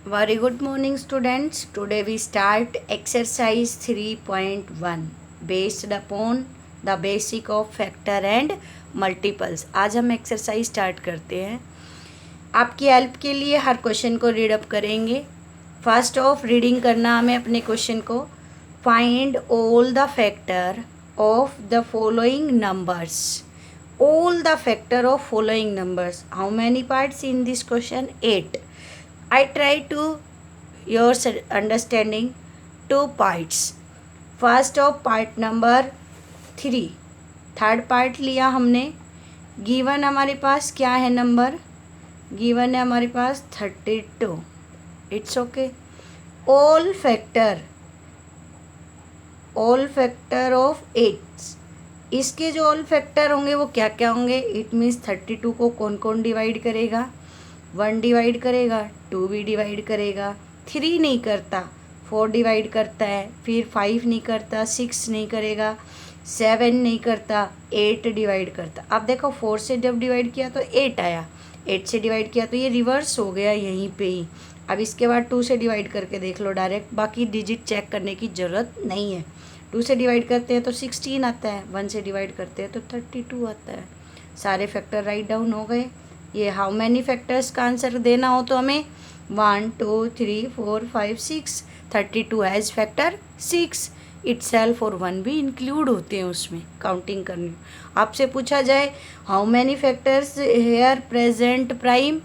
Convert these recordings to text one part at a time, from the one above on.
Very good morning, students. Today we start exercise 3.1 based upon the basic of factor and multiples. आज हम exercise start करते हैं. आपकी help के लिए हर क्वेश्चन को रीड अप करेंगे. फर्स्ट ऑफ रीडिंग करना हमें अपने क्वेश्चन को. Find all the factor of the following numbers. All the factor of following numbers. How many parts in this question? 8. I try to your understanding 2 parts. First of part number 3. Third part लिया हमने. Given हमारे पास क्या है number? Given है हमारे पास 32. It's okay. All factor of 8. इसके जो all factor होंगे वो क्या क्या होंगे? इट मीन्स 32 को कौन कौन डिवाइड करेगा? 1 डिवाइड करेगा, 2 भी डिवाइड करेगा, 3 नहीं करता, 4 डिवाइड करता है, फिर 5 नहीं करता, 6 नहीं करेगा, 7 नहीं करता, 8 डिवाइड करता. अब देखो 4 से जब डिवाइड किया तो 8 आया, 8 से डिवाइड किया तो ये रिवर्स हो गया यहीं पे ही. अब इसके बाद 2 से डिवाइड करके देख लो डायरेक्ट, बाकी डिजिट चेक करने की ज़रूरत नहीं है. 2 से डिवाइड करते हैं तो 16 आता है, 1 से डिवाइड करते हैं तो 32 आता है. सारे फैक्टर राइट डाउन हो गए. ये हाउ मैनी फैक्टर्स का आंसर देना हो तो हमें 1 2 3 4 5 6. 32 एज फैक्टर 6 इटसेल्फ और 1 भी इंक्लूड होते हैं उसमें काउंटिंग करनी. आपसे पूछा जाए how many factors here present prime,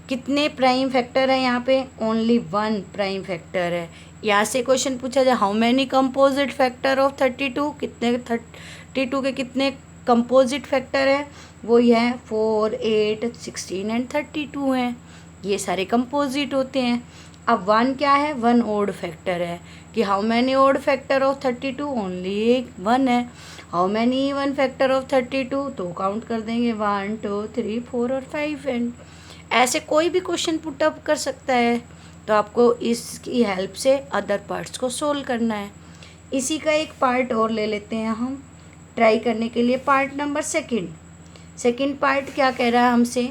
कितने प्राइम फैक्टर है यहाँ पे? ओनली 1 प्राइम फैक्टर है. यहाँ से क्वेश्चन पूछा जाए how many composite factor of 32, कितने 32 के कितने कंपोजिट फैक्टर हैं? वो ये है 4 8 16 एंड 32 हैं. ये सारे कंपोजिट होते हैं. अब 1 क्या है? 1 ओड फैक्टर है. कि how many odd factor of 32? Only एक 1 है. How many even factor of 32? तो काउंट कर देंगे 1 2 3 4 और 5 एंड ऐसे कोई भी क्वेश्चन पुट अप कर सकता है. तो आपको इसकी हेल्प से अदर पार्ट्स को सोल्व करना है. इसी का एक पार्ट और ले लेते हैं हम ट्राई करने के लिए. पार्ट नंबर सेकंड पार्ट क्या कह रहा है हमसे?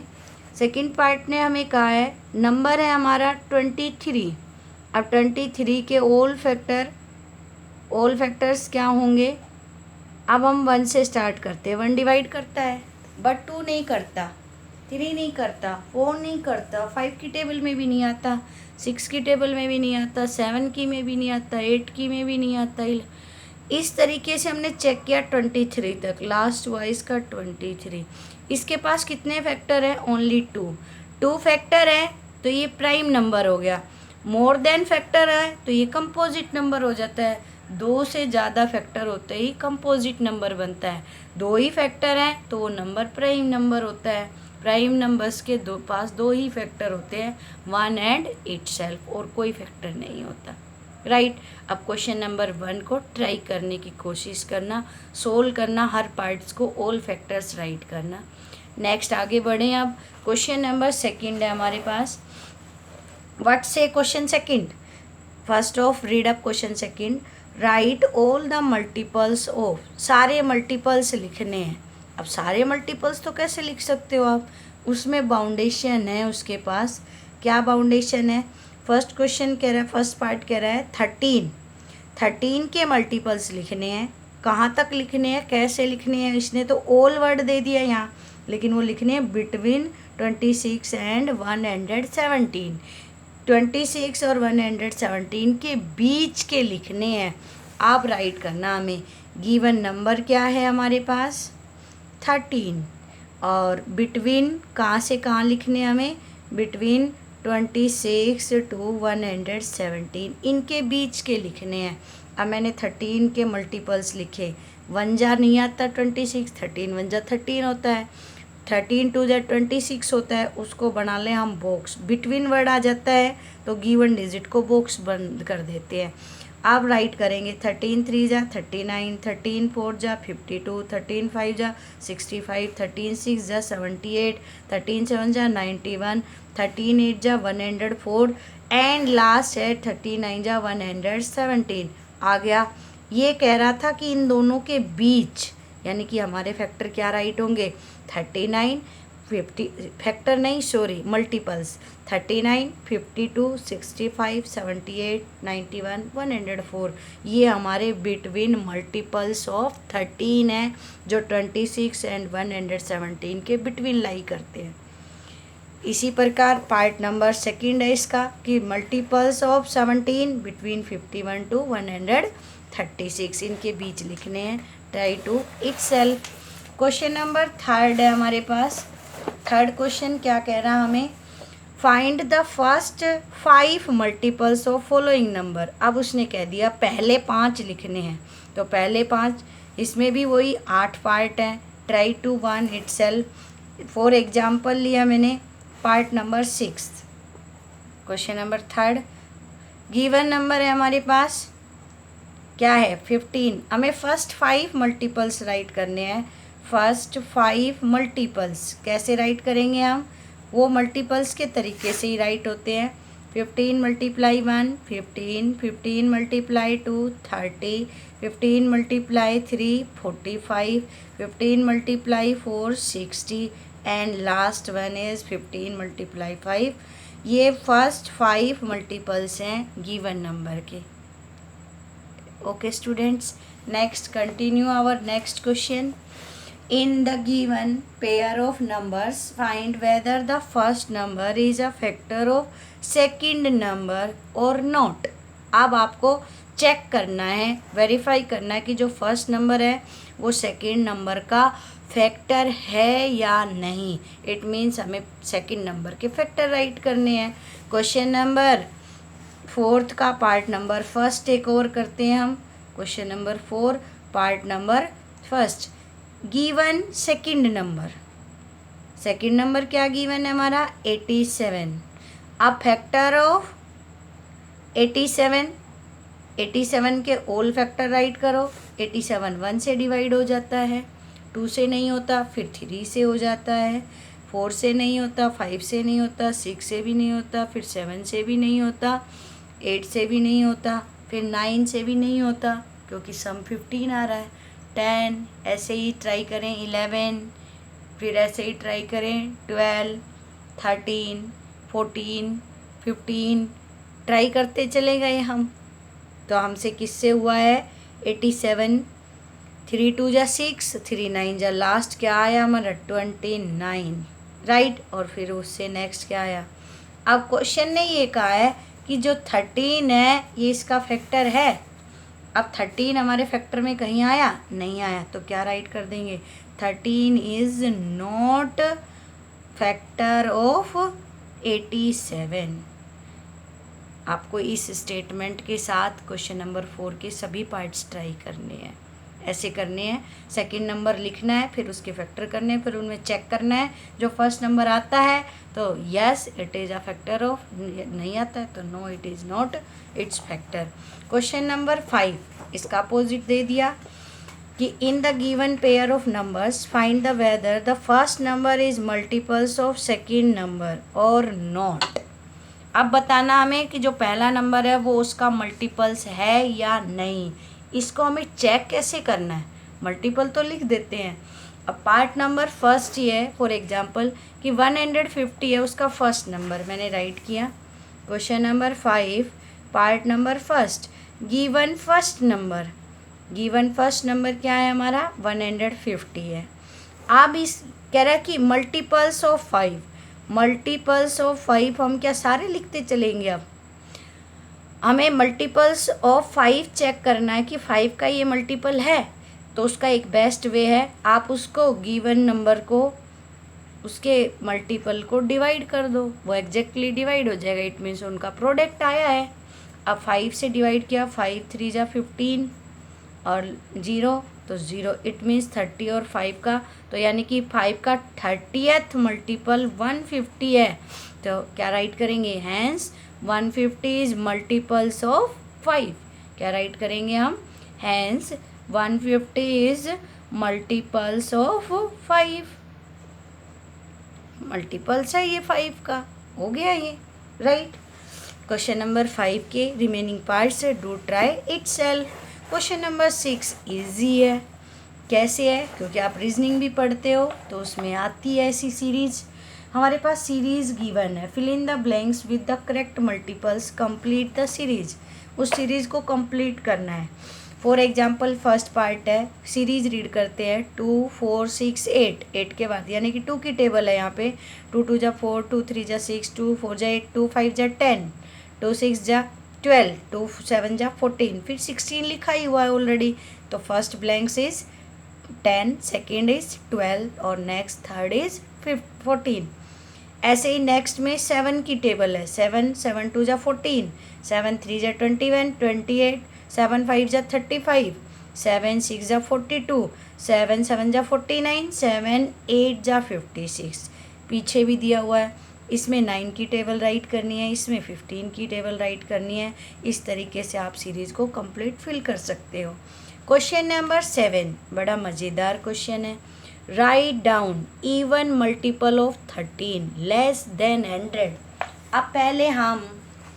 सेकंड पार्ट ने हमें कहा है नंबर है हमारा 23. अब 23 के ऑल फैक्टर्स क्या होंगे? अब हम 1 से स्टार्ट करते हैं. 1 डिवाइड करता है बट 2 नहीं करता, 3 नहीं करता, 4 नहीं करता, 5 की टेबल में भी नहीं आता, 6 की टेबल में भी नहीं आता, 7 की में भी नहीं आता, 8 की में भी नहीं आता. इस तरीके से हमने चेक किया 23 तक. लास्ट वाइज का 23. इसके पास कितने फैक्टर हैं? ओनली 2 फैक्टर है तो ये प्राइम नंबर हो गया. मोर देन फैक्टर है तो ये कंपोजिट नंबर हो जाता है. 2 से ज़्यादा फैक्टर होते ही कंपोजिट नंबर बनता है. 2 ही फैक्टर हैं तो वो नंबर प्राइम नंबर होता है. प्राइम नंबर्स के पास 2 ही फैक्टर होते हैं, 1 एंड इटसेल्फ, और कोई फैक्टर नहीं होता. राइट. अब क्वेश्चन नंबर 1 को ट्राई करने की कोशिश करना, सोल्व करना, हर पार्ट्स को ऑल फैक्टर्स राइट करना. नेक्स्ट आगे बढ़ें. अब क्वेश्चन नंबर 2 है हमारे पास. व्हाट से question 2? First of read up question 2. Right all the multiples of. सारे मल्टीपल्स लिखने हैं. अब सारे मल्टीपल्स तो कैसे लिख सकते हो आप? उसमें बाउंडेशन है उसके पास. क्या बाउंडेशन है? फर्स्ट क्वेश्चन कह रहा है, फर्स्ट पार्ट कह रहा है 13 के मल्टीपल्स लिखने हैं. कहाँ तक लिखने हैं, कैसे लिखने हैं? इसने तो ऑल वर्ड दे दिया यहाँ, लेकिन वो लिखने हैं बिटवीन 26 एंड 117. 26 और 117 के बीच के लिखने हैं. आप राइट करना हमें. गिवन नंबर क्या है हमारे पास? 13. और बिटवीन कहाँ से कहाँ लिखने हैं हमें? बिटवीन 26 टू 117, इनके बीच के लिखने हैं. अब मैंने 13 के मल्टीपल्स लिखे. 1 जा नहीं आता 26, 13 1 जा 13 होता है, 13 2 जा 26 होता है. उसको बना लें हम बॉक्स. बिटवीन वर्ड आ जाता है तो गिवन डिजिट को बॉक्स बंद कर देते हैं. आप राइट करेंगे 13 3 जा 39, 13 4 जा 52, 13 5 जा 65, 13 6 जा 78, 13 7 जा 91, 13 8 जा 104 एंड लास्ट है 39 जा 117 आ गया. ये कह रहा था कि इन दोनों के बीच, यानी कि हमारे फैक्टर क्या राइट होंगे? 39 50 फैक्टर नहीं सॉरी मल्टीपल्स 39, 52, 65, 78, 91, 104 ये हमारे बिटवीन मल्टीपल्स ऑफ 13 है जो 26 एंड 117 के बिटवीन लाई करते हैं। इसी प्रकार पार्ट नंबर सेकंड है इसका कि मल्टीपल्स ऑफ 17 बिटवीन 51 टू 136 इनके बीच लिखने हैं। Try to itself. Question number third है हमारे पास। थर्ड क्वेश्चन क्या कह रहा है हमें, find the first 5 multiples of following number. अब उसने कह दिया पहले 5 लिखने हैं, तो पहले 5 इसमें भी वही 8 पार्ट हैं। Try to one itself. For example लिया मैंने part number 6। Question number third, given number है हमारे पास क्या है 15। हमें फर्स्ट 5 मल्टीपल्स राइट करने हैं। फर्स्ट 5 मल्टीपल्स कैसे राइट करेंगे हम, वो मल्टीपल्स के तरीके से ही राइट होते हैं। 15 multiply 1 15, 15 multiply 2 30, 15 multiply 3 45, 15 multiply 4 60 and last one is 15 multiply 5। ये फर्स्ट 5 मल्टीपल्स हैं गिवन नंबर के। Okay students, next continue our next question. In the given pair of numbers, find whether the first number is a factor of second number or not। अब आपको check करना है, verify करना है कि जो फर्स्ट नंबर है वो सेकंड नंबर का फैक्टर है या नहीं। इट मीन्स हमें सेकंड नंबर के फैक्टर राइट करने हैं। क्वेश्चन नंबर 4 का पार्ट नंबर फर्स्ट एक और करते हैं हम। Question number 4 part number first, given second number. Second number क्या गिवन है हमारा 87। अब फैक्टर ऑफ 87 के ऑल फैक्टर राइट करो। 87 1 से डिवाइड हो जाता है, 2 से नहीं होता, फिर 3 से हो जाता है, 4 से नहीं होता, 5 से नहीं होता, 6 से भी नहीं होता, फिर 7 से भी नहीं होता, 8 से भी नहीं होता, फिर 9 से भी नहीं होता क्योंकि सम 15 आ रहा है। 10 ऐसे ही ट्राई करें, 11 फिर ऐसे ही ट्राई करें, 12 13 14 15 ट्राई करते चले गए हम। तो हमसे किससे हुआ है 87, 3 2 जा 6, 3 9 जा लास्ट क्या आया हमारा 29 राइट। और फिर उससे नेक्स्ट क्या आया। अब क्वेश्चन ने ये कहा है कि जो 13 है ये इसका फैक्टर है। अब 13 हमारे फैक्टर में कहीं आया नहीं आया, तो क्या राइट कर देंगे 13 इज़ नॉट फैक्टर ऑफ 87। आपको इस स्टेटमेंट के साथ क्वेश्चन नंबर 4 के सभी पार्ट्स ट्राई करने हैं। ऐसे करने हैं, सेकंड नंबर लिखना है, फिर उसके फैक्टर करने हैं, फिर उनमें चेक करना है। जो फर्स्ट नंबर आता है तो yes it is a factor of, नहीं आता है तो no it is not it's factor. Question number 5 इसका अपोजिट दे दिया कि in the given pair of numbers find the whether the first number is multiples of second number और not. अब बताना हमें कि जो पहला नंबर है वो उसका मल्टीपल्स है या नहीं। इसको हमें चेक कैसे करना है, मल्टीपल तो लिख देते हैं। अब पार्ट नंबर फर्स्ट ही है, फॉर एग्जांपल कि 150 है उसका फर्स्ट नंबर मैंने राइट किया। Question number 5 part number first, given first number. Given first number क्या है हमारा 150 है। अब इस कह रहा है कि मल्टीपल्स ऑफ 5, मल्टीपल्स ऑफ 5 हम क्या सारे लिखते चलेंगे। अब हमें मल्टीपल्स ऑफ 5 चेक करना है कि 5 का ये मल्टीपल है, तो उसका एक बेस्ट वे है आप उसको गिवन नंबर को उसके मल्टीपल को डिवाइड कर दो, वो एग्जैक्टली डिवाइड हो जाएगा। इट मीन्स उनका प्रोडक्ट आया है। अब 5 से डिवाइड किया, 5 3 जा 15 और 0 तो 0, इट मीन्स 30 और 5 का, तो यानी कि 5 का 30th मल्टीपल 150 है। तो क्या राइट करेंगे, हैंस 150 इज मल्टीपल्स ऑफ 5। क्या राइट करेंगे हम, hence 150 is multiples of 5। Multiples है ये 5 का, हो गया ये राइट। क्वेश्चन नंबर 5 के remaining parts do try itself. Question number 6 easy है। कैसे है, क्योंकि आप रीजनिंग भी पढ़ते हो तो उसमें आती है ऐसी सीरीज। हमारे पास सीरीज गिवन है, fill in the blanks with the correct multiples, complete the series. उस सीरीज को कंप्लीट करना है। फॉर एग्जाम्पल फर्स्ट पार्ट है, सीरीज रीड करते हैं 2 4 6 8, 8 के बाद यानी कि 2 की टेबल है यहाँ पे। 2 2 जा 4, 2 3 जा 6, 2 4 जा 8, 2 5 जा 10, 2 6 जा 12, 2 7 जा 14, फिर 16 लिखा ही हुआ है ऑलरेडी। तो first blanks is 10, second is 12 और नेक्स्ट थर्ड इज 14। ऐसे ही नेक्स्ट में 7 की टेबल है। 7 7 2 जा 14, 7 3 जा 21 28, 7 5 जा 35, 7 6 जा 42, 7 7 जा 49, 7 8 जा 56। पीछे भी दिया हुआ है, इसमें 9 की टेबल राइट करनी है, इसमें 15 की टेबल राइट करनी है। इस तरीके से आप सीरीज़ को कंप्लीट फिल कर सकते हो। क्वेश्चन नंबर 7 बड़ा मज़ेदार क्वेश्चन है। Write down even multiple of 13 less than 100। अब पहले हम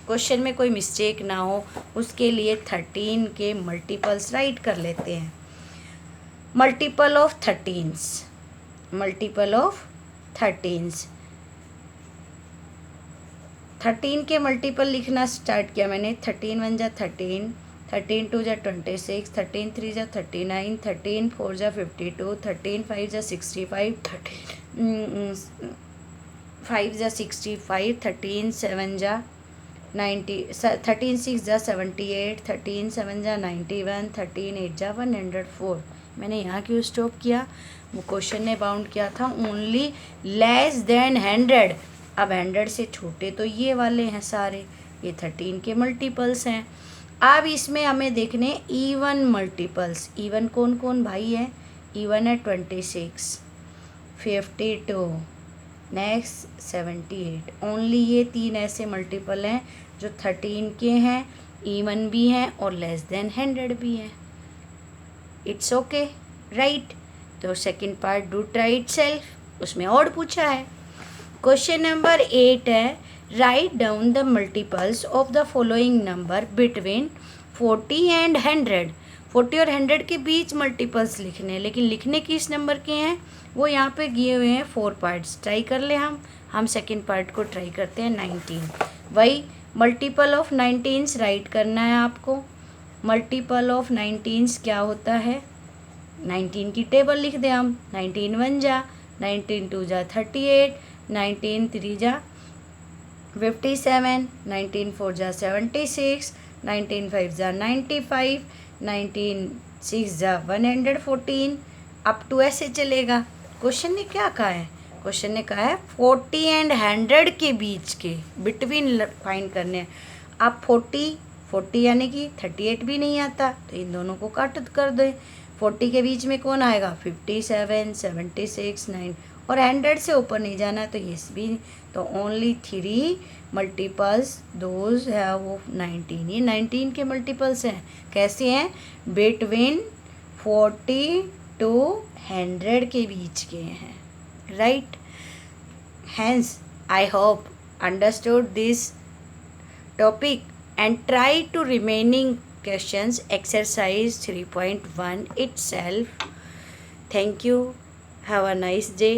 क्वेश्चन में कोई मिस्टेक ना हो उसके लिए 13 के मल्टीपल्स राइट कर लेते हैं। Multiple of 13s, multiple of 13s, 13 के मल्टीपल लिखना स्टार्ट किया मैंने। 13 1 जा 13, 13 2 जा 26, 13 3 जा 39, 13 4 जा 52, 13 5 जा 65, 13 5 जा 65, 13 7 जा 90, 13 6 जा 78, 13 7 जा 91, 13 8 जा 104। मैंने यहाँ क्यों स्टॉप किया, वो क्वेश्चन ने बाउंड किया था ओनली लेस देन 100। अब 100 से छोटे तो ये वाले हैं सारे, ये 13 के मल्टीपल्स हैं। अब इसमें हमें देखने इवन मल्टीपल्स। इवन कौन कौन भाई है, इवन है 26, 52, नेक्स्ट 78। ओनली ये 3 ऐसे मल्टीपल हैं जो 13 के हैं, इवन भी हैं और लेस देन 100 भी हैं। It's okay right. तो second part do try itself, उसमें और पूछा है। क्वेश्चन नंबर 8 है, write down the multiples of the following number between 40 and 100। 40 और 100 के बीच मल्टीपल्स लिखने हैं, लेकिन लिखने किस नंबर के हैं वो यहाँ पे दिए हुए हैं 4 पार्ट्स। ट्राई कर ले हम सेकंड पार्ट को ट्राई करते हैं 19। वही मल्टीपल ऑफ 19 राइट करना है आपको। मल्टीपल ऑफ 19 क्या होता है, 19 की टेबल लिख दें हम। 19 1 जा, 19 2 जा 38, 19 3 जा 57, 19 4 जा 76, 19 5 जा 95, 19 6 जा 114। अप टू ऐसे चलेगा। क्वेश्चन ने क्या कहा है, क्वेश्चन ने कहा है 40 एंड 100 के बीच के बिटवीन फाइंड करने हैं। आप 40 यानी कि 38 भी नहीं आता तो इन दोनों को काट कर दो। 40 के बीच में कौन आएगा, 57, 76, 9 और 100 से ऊपर नहीं जाना तो ये भी। तो ओनली 3 मल्टीपल्स दोज है वो 19। ये 19 के मल्टीपल्स हैं। कैसे हैं, बिटवीन 40 to 100 के बीच के हैं right. Hence I hope understood this topic and try to remaining questions exercise 3.1 itself. Thank you. Have a nice day.